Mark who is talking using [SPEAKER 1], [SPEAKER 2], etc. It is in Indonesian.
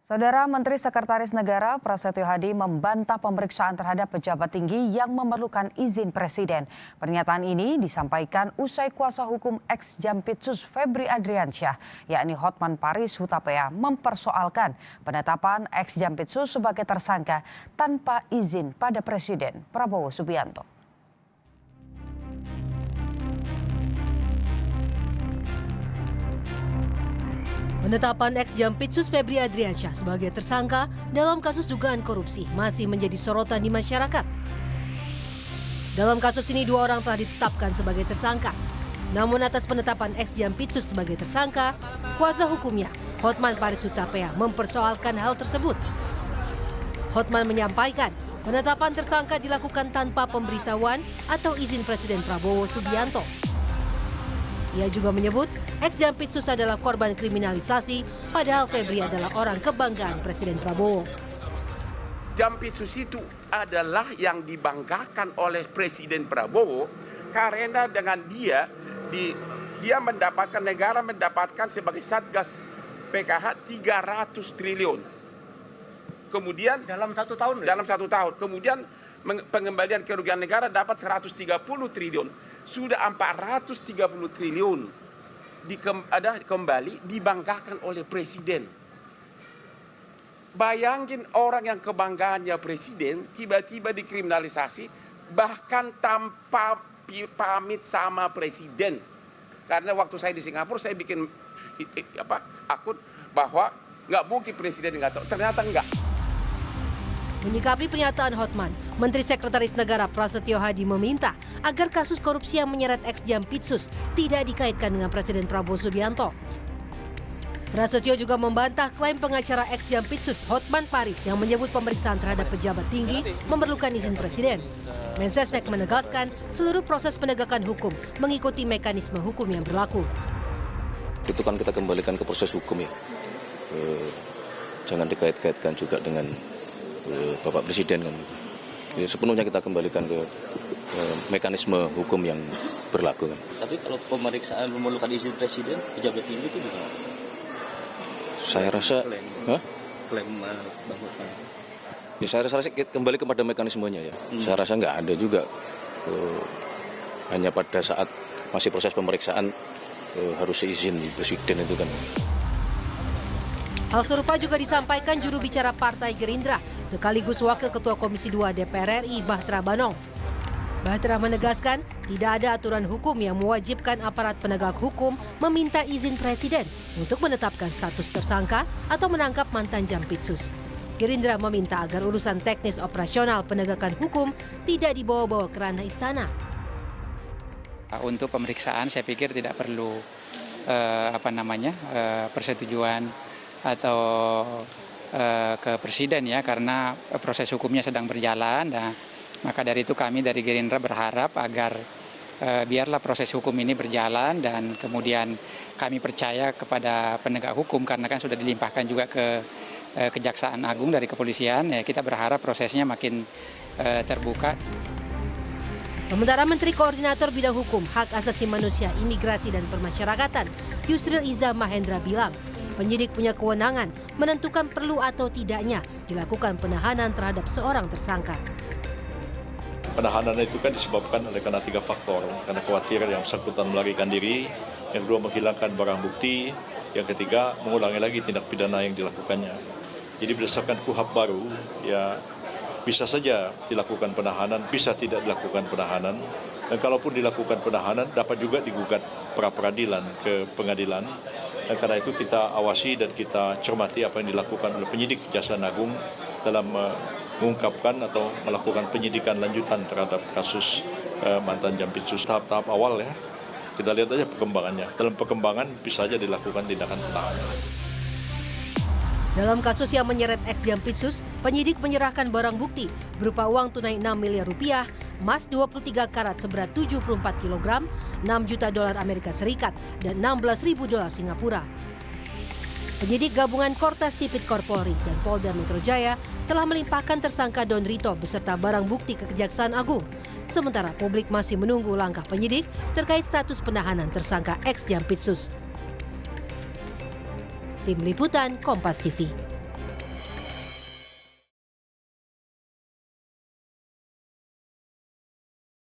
[SPEAKER 1] Saudara Menteri Sekretaris Negara Prasetyo Hadi membantah pemeriksaan terhadap pejabat tinggi yang memerlukan izin Presiden. Pernyataan ini disampaikan usai kuasa hukum ex-Jampitsus Febri Adriansyah, yakni Hotman Paris Hutapea, mempersoalkan penetapan ex-Jampitsus sebagai tersangka tanpa izin pada Presiden Prabowo Subianto.
[SPEAKER 2] Penetapan ex-Jampitsus Febri Adriansyah sebagai tersangka dalam kasus dugaan korupsi masih menjadi sorotan di masyarakat. Dalam kasus ini 2 orang telah ditetapkan sebagai tersangka. Namun atas penetapan ex-Jampitsus sebagai tersangka, kuasa hukumnya, Hotman Paris Hutapea, mempersoalkan hal tersebut. Hotman menyampaikan penetapan tersangka dilakukan tanpa pemberitahuan atau izin Presiden Prabowo Subianto. Ia juga menyebut ex-Jampitsus adalah korban kriminalisasi, padahal Febri adalah orang kebanggaan Presiden Prabowo.
[SPEAKER 3] Jampitsus itu adalah yang dibanggakan oleh Presiden Prabowo karena dengan dia mendapatkan, negara mendapatkan sebagai Satgas PKH 300 triliun. Kemudian dalam 1 tahun. Dalam 1 tahun. Kemudian pengembalian kerugian negara dapat 130 triliun. Sudah 430 triliun kembali dibanggakan oleh Presiden. Bayangin orang yang kebanggaannya Presiden tiba-tiba dikriminalisasi bahkan tanpa pamit sama Presiden. Karena waktu saya di Singapura saya bikin akun bahwa nggak mungkin Presiden nggak tahu. Ternyata enggak.
[SPEAKER 2] Menyikapi pernyataan Hotman, Menteri Sekretaris Negara Prasetyo Hadi meminta agar kasus korupsi yang menyeret ex-Jampitsus tidak dikaitkan dengan Presiden Prabowo Subianto. Prasetyo juga membantah klaim pengacara ex-Jampitsus Hotman Paris yang menyebut pemeriksaan terhadap pejabat tinggi memerlukan izin Presiden. Mensesnek menegaskan seluruh proses penegakan hukum mengikuti mekanisme hukum yang berlaku.
[SPEAKER 4] Itu kan kita kembalikan ke proses hukum ya. Jangan dikait-kaitkan juga dengan Bapak Presiden kan. Sepenuhnya kita kembalikan ke mekanisme hukum yang berlaku kan.
[SPEAKER 5] Tapi kalau pemeriksaan memerlukan izin Presiden, pejabat tinggi itu gimana?
[SPEAKER 4] Saya rasa
[SPEAKER 5] Klaim Bang Hotman.
[SPEAKER 4] Ya saya rasa kembali kepada mekanismenya ya. Saya rasa nggak ada juga hanya pada saat masih proses pemeriksaan harus izin Presiden itu kan.
[SPEAKER 2] Hal serupa juga disampaikan juru bicara Partai Gerindra sekaligus Wakil Ketua Komisi 2 DPR RI Bahtera Banong. Bahtera menegaskan tidak ada aturan hukum yang mewajibkan aparat penegak hukum meminta izin Presiden untuk menetapkan status tersangka atau menangkap mantan Jampitsus. Gerindra meminta agar urusan teknis operasional penegakan hukum tidak dibawa-bawa ke ranah istana.
[SPEAKER 6] Untuk pemeriksaan saya pikir tidak perlu persetujuan atau ke Presiden ya, karena proses hukumnya sedang berjalan. Nah, maka dari itu kami dari Gerindra berharap agar biarlah proses hukum ini berjalan dan kemudian kami percaya kepada penegak hukum karena kan sudah dilimpahkan juga ke Kejaksaan Agung dari kepolisian. Ya, kita berharap prosesnya makin terbuka.
[SPEAKER 2] Sementara Menteri Koordinator Bidang Hukum, Hak Asasi Manusia, Imigrasi dan Permasyarakatan, Yusril Iza Mahendra bilang, penyidik punya kewenangan menentukan perlu atau tidaknya dilakukan penahanan terhadap seorang tersangka.
[SPEAKER 7] Penahanan itu kan disebabkan oleh karena 3 faktor. Karena khawatir yang bersangkutan melarikan diri, yang kedua menghilangkan barang bukti, yang ketiga mengulangi lagi tindak pidana yang dilakukannya. Jadi berdasarkan KUHP baru, ya bisa saja dilakukan penahanan, bisa tidak dilakukan penahanan. Dan kalaupun dilakukan penahanan, dapat juga digugat pra-peradilan ke pengadilan. Dan karena itu kita awasi dan kita cermati apa yang dilakukan oleh penyidik Kejaksaan Agung dalam mengungkapkan atau melakukan penyidikan lanjutan terhadap kasus mantan Jampitsus. Tahap-tahap awal ya, kita lihat aja perkembangannya. Dalam perkembangan bisa saja dilakukan tindakan penahanan.
[SPEAKER 2] Dalam kasus yang menyeret ex-Jampitsus, penyidik menyerahkan barang bukti berupa uang tunai 6 miliar rupiah, emas 23 karat seberat 74 kg, 6 juta dolar Amerika Serikat, dan 16.000 dolar Singapura. Penyidik gabungan Kortas Tipikor Polri dan Polda Metro Jaya telah melimpahkan tersangka Don Rito beserta barang bukti ke Kejaksaan Agung. Sementara publik masih menunggu langkah penyidik terkait status penahanan tersangka ex-Jampitsus. Tim Liputan Kompas TV.